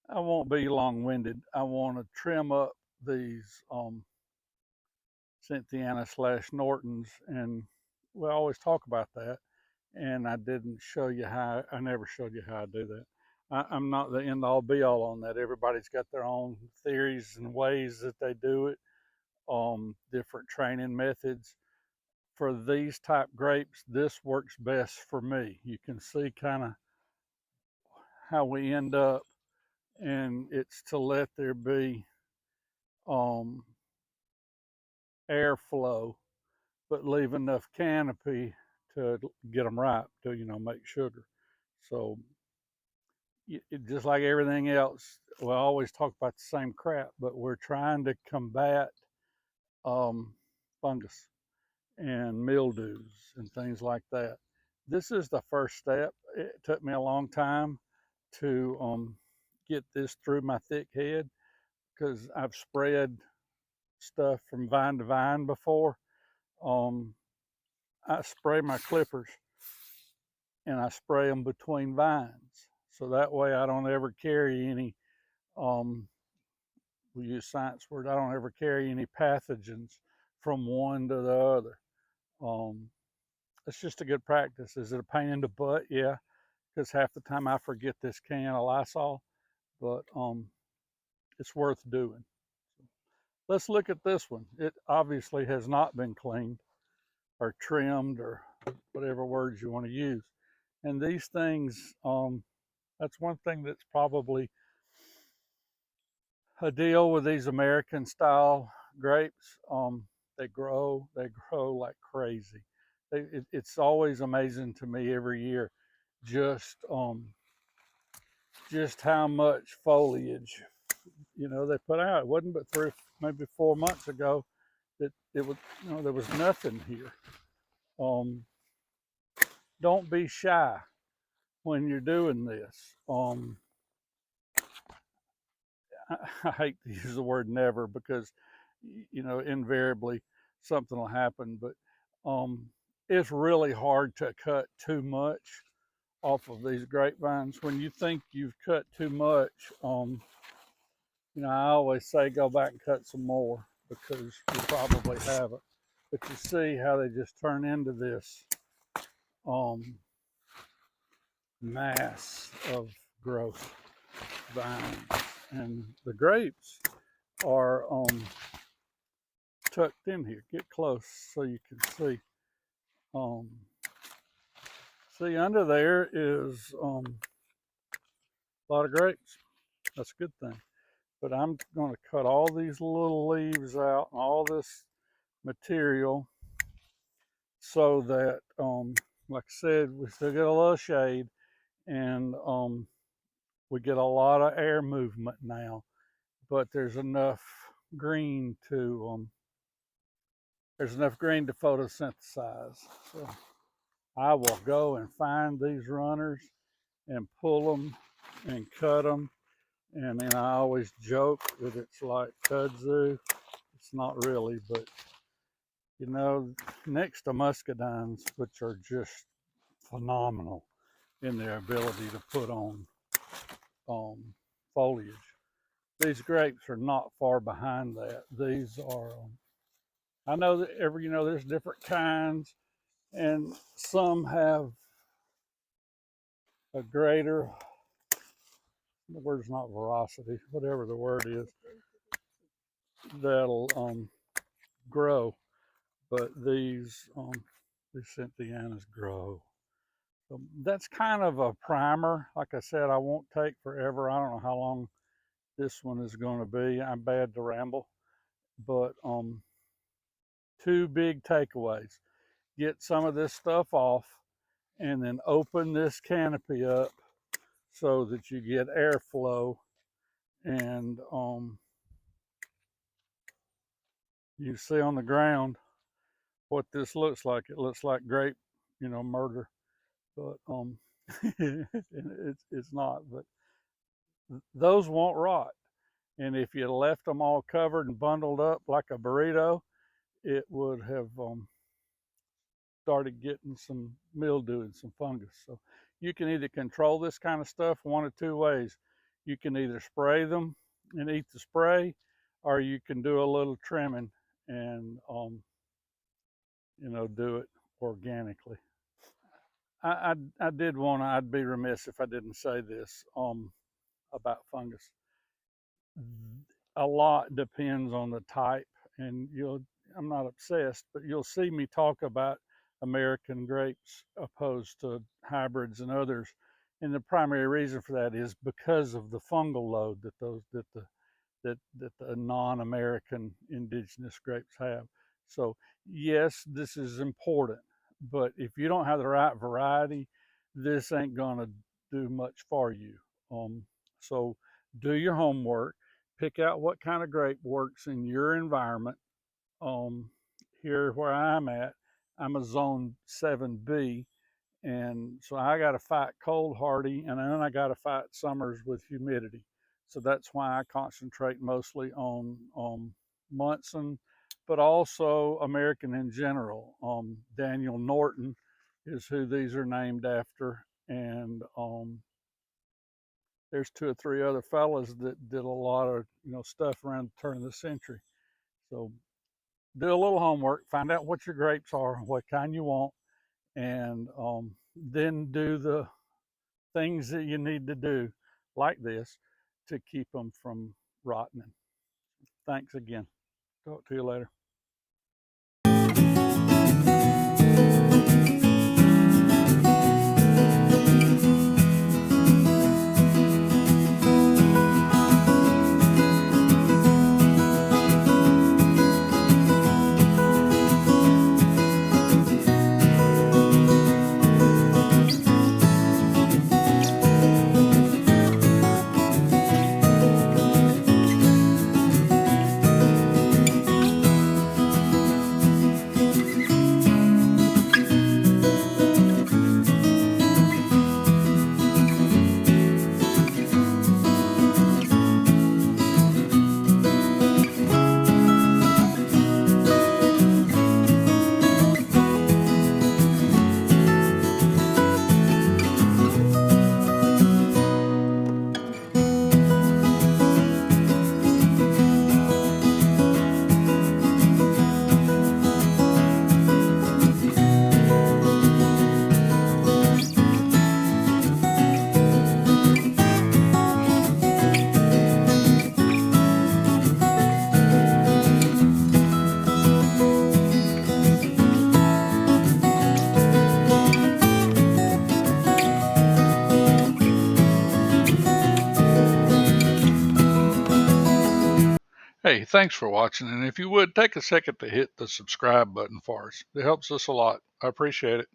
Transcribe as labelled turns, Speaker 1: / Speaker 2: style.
Speaker 1: I won't be long-winded. I want to trim up these Cynthiana slash Nortons, and we always talk about that. And I didn't show you how. I never showed you how I do that. I'm not the end all be all on that. Everybody's got their own theories and ways that they do it. Different training methods. For these type grapes, this works best for me. You can see kind of how we end up, and it's to let there be um, airflow, but leave enough canopy to get them ripe to make sugar. So just like everything else, we always talk about the same crap, but we're trying to combat um, fungus and mildews and things like that. This is the first step. It took me a long time to get this through my thick head because I've spread stuff from vine to vine before. Um, I spray my clippers and I spray them between vines. So that way I don't ever carry any, we use science word, I don't ever carry any pathogens from one to the other. Um, it's just a good practice. Is it a pain in the butt? Yeah, because half the time I forget this can of Lysol, but it's worth doing. Let's look at this one. It obviously has not been cleaned or trimmed or whatever words you want to use. And these things, that's one thing that's probably a deal with these American style grapes. They grow like crazy. It's always amazing to me every year just just how much foliage they put out. It wasn't but maybe 4 months ago that it was there was nothing here. Um, don't be shy when you're doing this. I hate to use the word never because invariably something will happen, but it's really hard to cut too much off of these grapevines. When you think you've cut too much, I always say go back and cut some more because you probably haven't. But you see how they just turn into this um, mass of growth vines, and the grapes are tucked in here. Get close so you can see. Um, See, under there is a lot of grapes. That's a good thing. But I'm going to cut all these little leaves out and all this material so that, like I said, we still get a little shade and we get a lot of air movement now. But there's enough green to photosynthesize. So I will go and find these runners and pull them and cut them. And then I always joke that it's like kudzu. It's not really, but next to muscadines, which are just phenomenal in their ability to put on um, foliage, these grapes are not far behind that. These are, I know that there's different kinds, and some have a greater, the word's not veracity, whatever the word is, that'll grow. But these Cynthianas grow. So that's kind of a primer. Like I said, I won't take forever. I don't know how long this one is going to be. I'm bad to ramble, but two big takeaways: get some of this stuff off, and then open this canopy up so that you get airflow. And you see on the ground what this looks like. It looks like grape, murder, but it's not. But those won't rot. And if you left them all covered and bundled up like a burrito, it would have started getting some mildew and some fungus. So you can either control this kind of stuff one of two ways. You can either spray them and eat the spray, or you can do a little trimming and do it organically. I did want to. I'd be remiss if I didn't say this about fungus. A lot depends on the type, and I'm not obsessed, but you'll see me talk about American grapes opposed to hybrids and others. And the primary reason for that is because of the fungal load that the non-American indigenous grapes have. So yes, this is important, but if you don't have the right variety, this ain't gonna do much for you. So do your homework, pick out what kind of grape works in your environment. Here where I'm at, I'm a zone 7B, and so I got to fight cold hardy, and then I got to fight summers with humidity. So that's why I concentrate mostly on Munson, but also American in general. Daniel Norton is who these are named after, and there's 2 or 3 other fellas that did a lot of stuff around the turn of the century. So do a little homework, find out what your grapes are, what kind you want, and then do the things that you need to do, like this, to keep them from rotting. Thanks again. Talk to you later. Hey, thanks for watching, and if you would, take a second to hit the subscribe button for us. It helps us a lot. I appreciate it.